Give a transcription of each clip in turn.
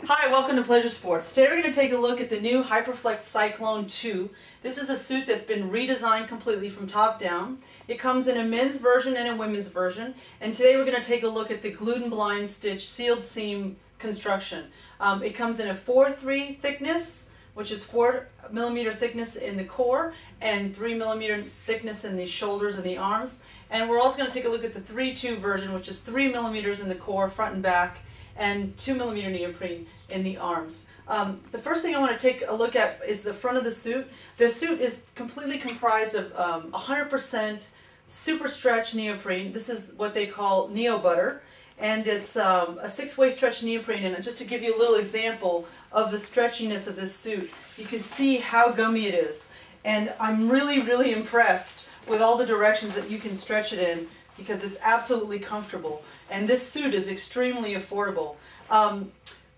Hi, welcome to Pleasure Sports. Today we're going to take a look at the new Hyperflex Cyclone 2. This is a suit that's been redesigned completely from top down. It comes in a men's version and a women's version. And today we're going to take a look at the glued and blind stitch sealed seam construction. It comes in a 4-3 thickness, which is 4mm thickness in the core and 3mm thickness in the shoulders and the arms. And we're also going to take a look at the 3-2 version, which is 3mm in the core, front and back, and 2mm neoprene in the arms. The first thing I want to take a look at is the front of the suit. The suit is completely comprised of 100% super stretch neoprene. This is what they call neo butter, and it's a 6-way stretch neoprene. And just to give you a little example of the stretchiness of this suit, you can see how gummy it is. And I'm really impressed with all the directions that you can stretch it in, because it's absolutely comfortable. And this suit is extremely affordable.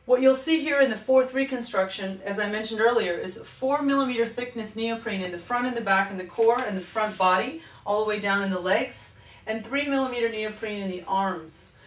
What you'll see here in the 4-3 construction, as I mentioned earlier, is 4mm thickness neoprene in the front and the back and the core and the front body, all the way down in the legs, and 3mm neoprene in the arms.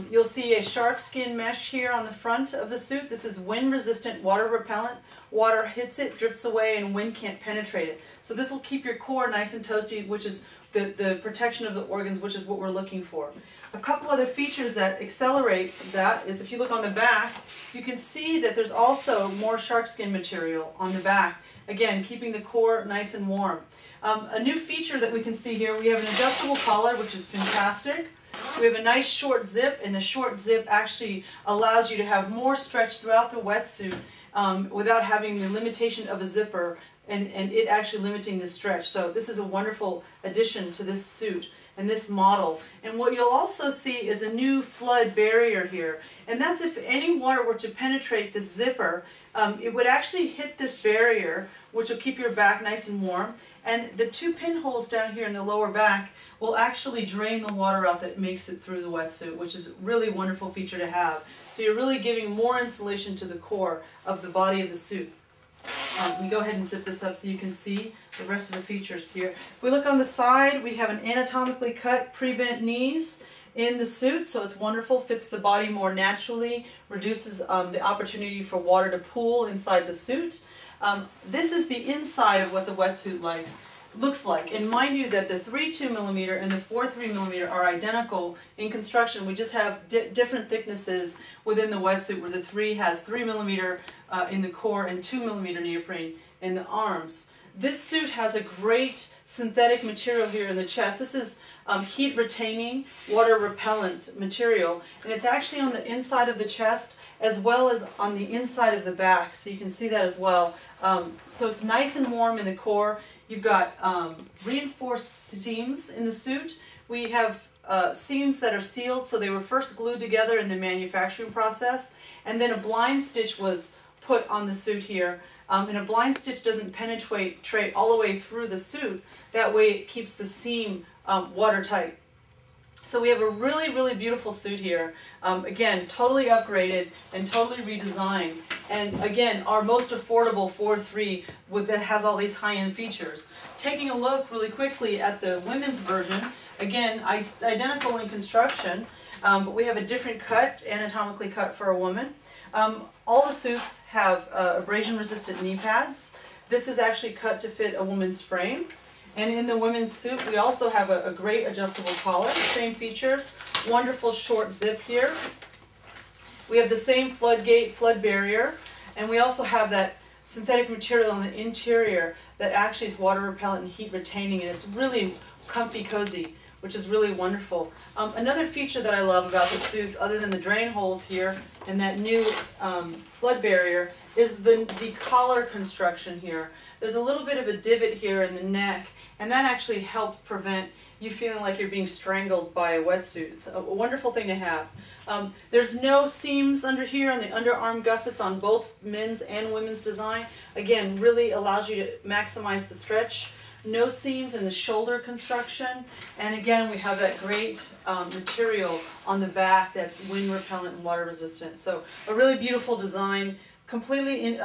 You'll see a shark skin mesh here on the front of the suit. This is wind resistant, water repellent. Water hits it, drips away, and wind can't penetrate it. So this will keep your core nice and toasty, which is the protection of the organs, which is what we're looking for. A couple other features that accelerate that is, if you look on the back, you can see that there's also more shark skin material on the back, again keeping the core nice and warm. A new feature that we can see here, we have an adjustable collar, which is fantastic. We have a nice short zip, and the short zip actually allows you to have more stretch throughout the wetsuit without having the limitation of a zipper and it actually limiting the stretch. So this is a wonderful addition to this suit and this model. And what you'll also see is a new flood barrier here. And that's if any water were to penetrate this zipper, it would actually hit this barrier, which will keep your back nice and warm. And the 2 pinholes down here in the lower back will actually drain the water out that makes it through the wetsuit, which is a really wonderful feature to have. So you're really giving more insulation to the core of the body of the suit. Let me go ahead and zip this up so you can see the rest of the features here. If we look on the side, we have an anatomically cut pre-bent knees in the suit, so it's wonderful, fits the body more naturally, reduces the opportunity for water to pool inside the suit. This is the inside of what the wetsuit looks like. And mind you that the 3.2mm and the 4.3mm are identical in construction. We just have different thicknesses within the wetsuit, where the 3 has 3mm in the core and 2mm neoprene in the arms. This suit has a great synthetic material here in the chest. This is heat retaining, water repellent material, and it's actually on the inside of the chest as well as on the inside of the back, so you can see that as well. So it's nice and warm in the core. You've got reinforced seams in the suit. We have seams that are sealed, so they were first glued together in the manufacturing process, and then a blind stitch was put on the suit here. And a blind stitch doesn't penetrate all the way through the suit. That way it keeps the seam watertight. So we have a really beautiful suit here. Again, totally upgraded and totally redesigned. And again, our most affordable 4-3 that has all these high-end features. Taking a look really quickly at the women's version, again, identical in construction, but we have a different cut, anatomically cut for a woman. All the suits have abrasion-resistant knee pads. This is actually cut to fit a woman's frame. And in the women's suit, we also have a great adjustable collar, same features, wonderful short zip here. We have the same flood barrier, and we also have that synthetic material on the interior that actually is water repellent and heat retaining, and it's really comfy, cozy, which is really wonderful. Another feature that I love about the suit, other than the drain holes here and that new flood barrier, is the collar construction here. There's a little bit of a divot here in the neck, and that actually helps prevent you feeling like you're being strangled by a wetsuit. It's a wonderful thing to have. There's no seams under here on the underarm gussets on both men's and women's design. Again, really allows you to maximize the stretch. No seams in the shoulder construction, and again we have that great material on the back that's wind repellent and water resistant. So a really beautiful design, completely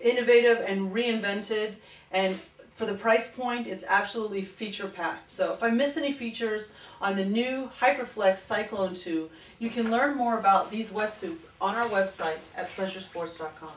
innovative and reinvented, and for the price point it's absolutely feature packed. So if I miss any features on the new Hyperflex Cyclone 2, You can learn more about these wetsuits on our website at pleasuresports.com.